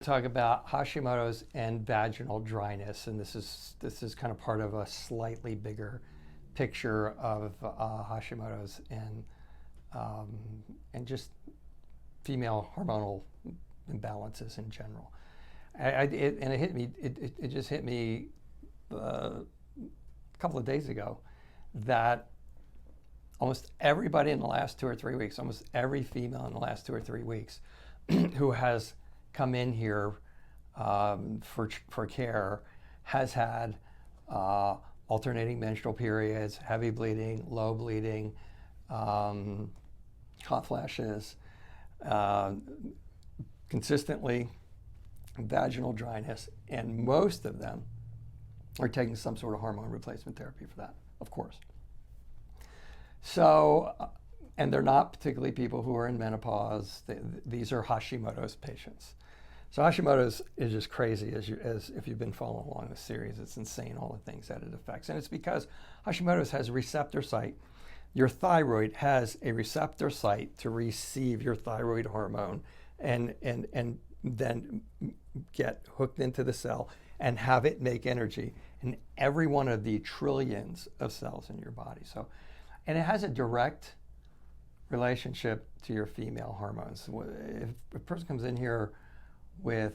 Talk about Hashimoto's and vaginal dryness, and this is kind of part of a slightly bigger picture of Hashimoto's and just female hormonal imbalances in general. It just hit me a couple of days ago that almost everybody in the last 2 or 3 weeks, almost every female in the last 2 or 3 weeks who has come in here for care has had alternating menstrual periods, heavy bleeding, low bleeding, hot flashes, consistently vaginal dryness, and most of them are taking some sort of hormone replacement therapy for that, of course. So, and they're not particularly people who are in menopause. These are Hashimoto's patients. So Hashimoto's is just crazy as if you've been following along the series. It's insane all the things that it affects. And it's because Hashimoto's has a receptor site. Your thyroid has a receptor site to receive your thyroid hormone and then get hooked into the cell and have it make energy in every one of the trillions of cells in your body. So, and it has a direct relationship to your female hormones. If a person comes in here with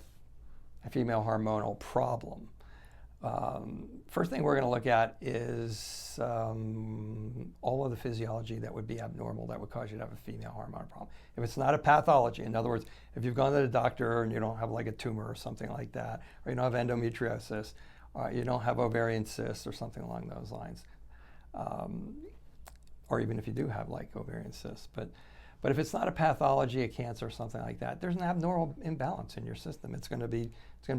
a female hormonal problem, first thing we're going to look at is all of the physiology that would be abnormal that would cause you to have a female hormone problem. If it's not a pathology, in other words, if you've gone to the doctor and you don't have like a tumor or something like that, or you don't have endometriosis, or you don't have ovarian cysts or something along those lines, or even if you do have like ovarian cysts, but if it's not a pathology, a cancer or something like that, there's an abnormal imbalance in your system. It's going to be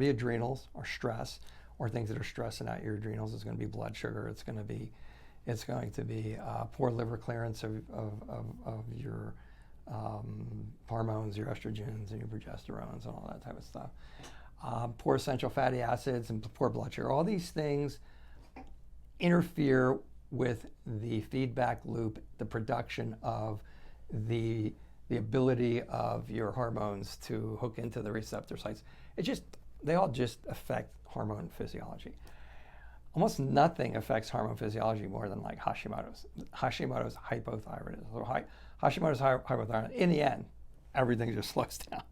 adrenals or stress, or things that are stressing out your adrenals. It's going to be blood sugar. It's going to be poor liver clearance of your hormones, your estrogens and your progesterones and all that type of stuff. Poor essential fatty acids and poor blood sugar. All these things interfere with the feedback loop, the production of the ability of your hormones to hook into the receptor sites. They all just affect hormone physiology. Almost nothing affects hormone physiology more than like Hashimoto's. Hashimoto's hypothyroidism. So Hashimoto's hypothyroidism. In the end, everything just slows down.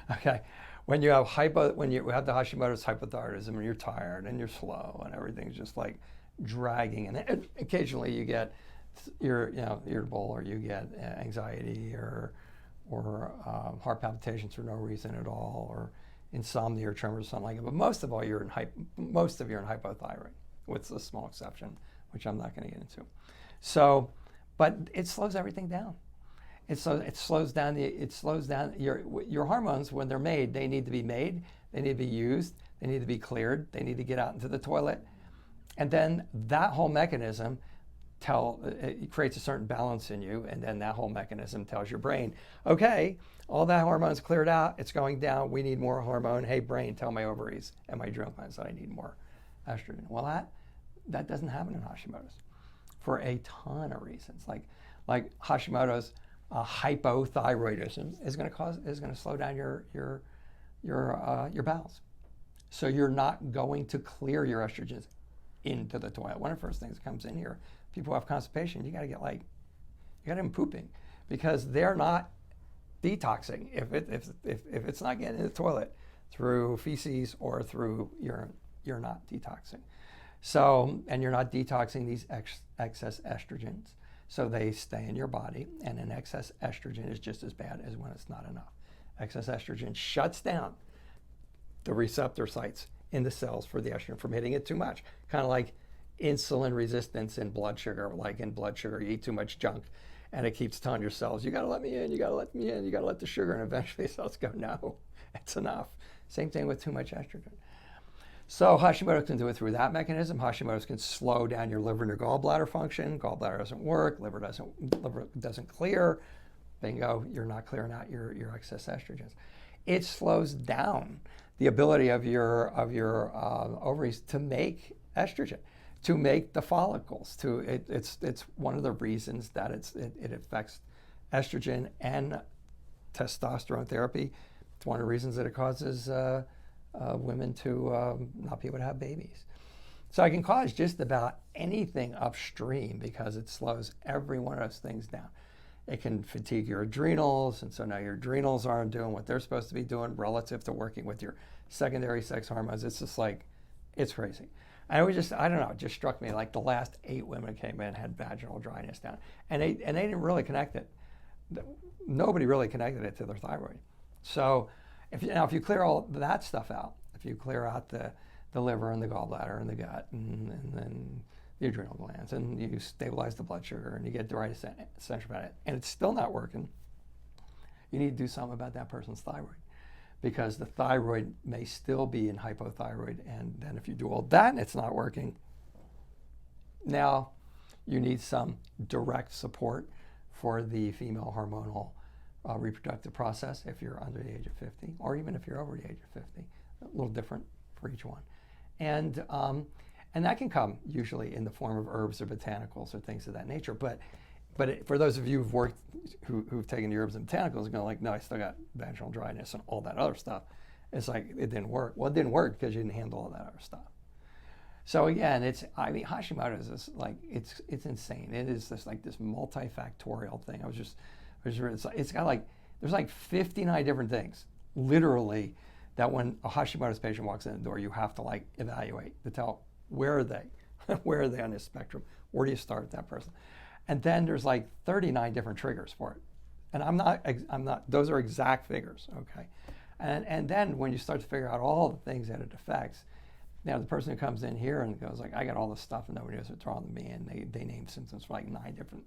Okay, when you have the Hashimoto's hypothyroidism, and you're tired and you're slow and everything's just like dragging, and occasionally you get irritable, or you get anxiety, or heart palpitations for no reason at all, or insomnia or tremors or something like that. But most of you're in hypothyroid, with a small exception, which I'm not going to get into. So, but it slows everything down. It slows down your hormones. When they're made, they need to be made, they need to be used, they need to be cleared, they need to get out into the toilet. And then that whole mechanism it creates a certain balance in you, and then that whole mechanism tells your brain, okay, all that hormone's cleared out, it's going down, we need more hormone. Hey brain, tell my ovaries and my adrenal glands that I need more estrogen. Well, that doesn't happen in Hashimoto's for a ton of reasons. Like Hashimoto's hypothyroidism is going to slow down your bowels. So you're not going to clear your estrogens into the toilet. One of the first things that comes in here, people who have constipation, you got them pooping, because they're not detoxing. If it's not getting in the toilet through feces or through urine, you're not detoxing. So, and you're not detoxing these excess estrogens, so they stay in your body, and an excess estrogen is just as bad as when it's not enough. Excess estrogen shuts down the receptor sites in the cells for the estrogen from hitting it too much. Kind of like insulin resistance in blood sugar. Like in blood sugar, you eat too much junk and it keeps telling your cells, you gotta let me in, you gotta let me in, you gotta let the sugar, and eventually the cells go, no, it's enough. Same thing with too much estrogen. So Hashimoto's can do it through that mechanism. Hashimoto's can slow down your liver and your gallbladder function. Gallbladder doesn't work, liver doesn't clear. Bingo, you're not clearing out your excess estrogens. It slows down the ability of your ovaries to make estrogen, to make the follicles. It's one of the reasons that it affects estrogen and testosterone therapy. It's one of the reasons that it causes women to not be able to have babies. So it can cause just about anything upstream because it slows every one of those things down. It can fatigue your adrenals, and so now your adrenals aren't doing what they're supposed to be doing relative to working with your secondary sex hormones. It's just like, it's crazy. And it was just, I don't know, it just struck me like the last 8 women came in had vaginal dryness down. And they didn't really connect it. Nobody really connected it to their thyroid. So if you clear all that stuff out, if you clear out the liver and the gallbladder and the gut and then the adrenal glands, and you stabilize the blood sugar and you get the right essential fatty, and it's still not working, you need to do something about that person's thyroid, because the thyroid may still be in hypothyroid, and then if you do all that and it's not working, now you need some direct support for the female hormonal reproductive process if you're under the age of 50, or even if you're over the age of 50, a little different for each one. And that can come usually in the form of herbs or botanicals or things of that nature. But for those of you who've taken the herbs and botanicals and go like, no, I still got vaginal dryness and all that other stuff, it's like, it didn't work. Well, it didn't work because you didn't handle all that other stuff. So again, Hashimoto's is like, it's insane. It is this like this multifactorial thing. It's got like, there's like 59 different things, literally, that when a Hashimoto's patient walks in the door, you have to like evaluate to tell where are they, where are they on this spectrum, where do you start with that person, and then there's like 39 different triggers for it, and I'm not. Those are exact figures, okay, and then when you start to figure out all the things that it affects, now the person who comes in here and goes like, I got all this stuff and nobody knows what's wrong with me, and they name symptoms for like 9 different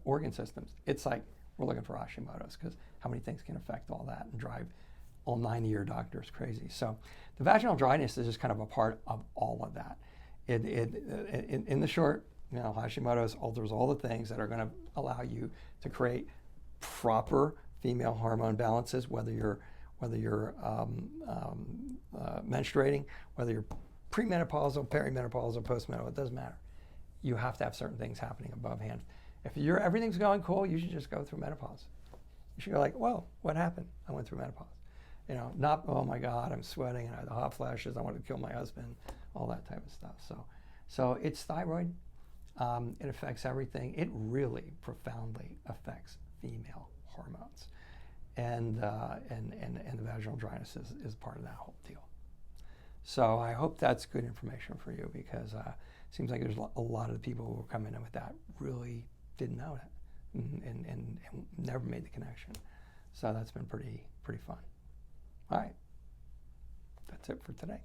organ systems. It's like, we're looking for Hashimoto's, because how many things can affect all that and drive all 9 of your doctors crazy. So the vaginal dryness is just kind of a part of all of that. In the short, Hashimoto's alters all the things that are going to allow you to create proper female hormone balances, whether you're menstruating, whether you're premenopausal, perimenopausal, postmenopausal, it doesn't matter. You have to have certain things happening above hand. If everything's going cool, you should just go through menopause. You should go like, well, what happened? I went through menopause. Not, oh my God, I'm sweating and I have the hot flashes, I want to kill my husband, all that type of stuff. So it's thyroid. It affects everything. It really profoundly affects female hormones. And the vaginal dryness is part of that whole deal. So I hope that's good information for you, because it seems like there's a lot of the people who are coming in with that really didn't know that and never made the connection. So that's been pretty fun. All right, that's it for today.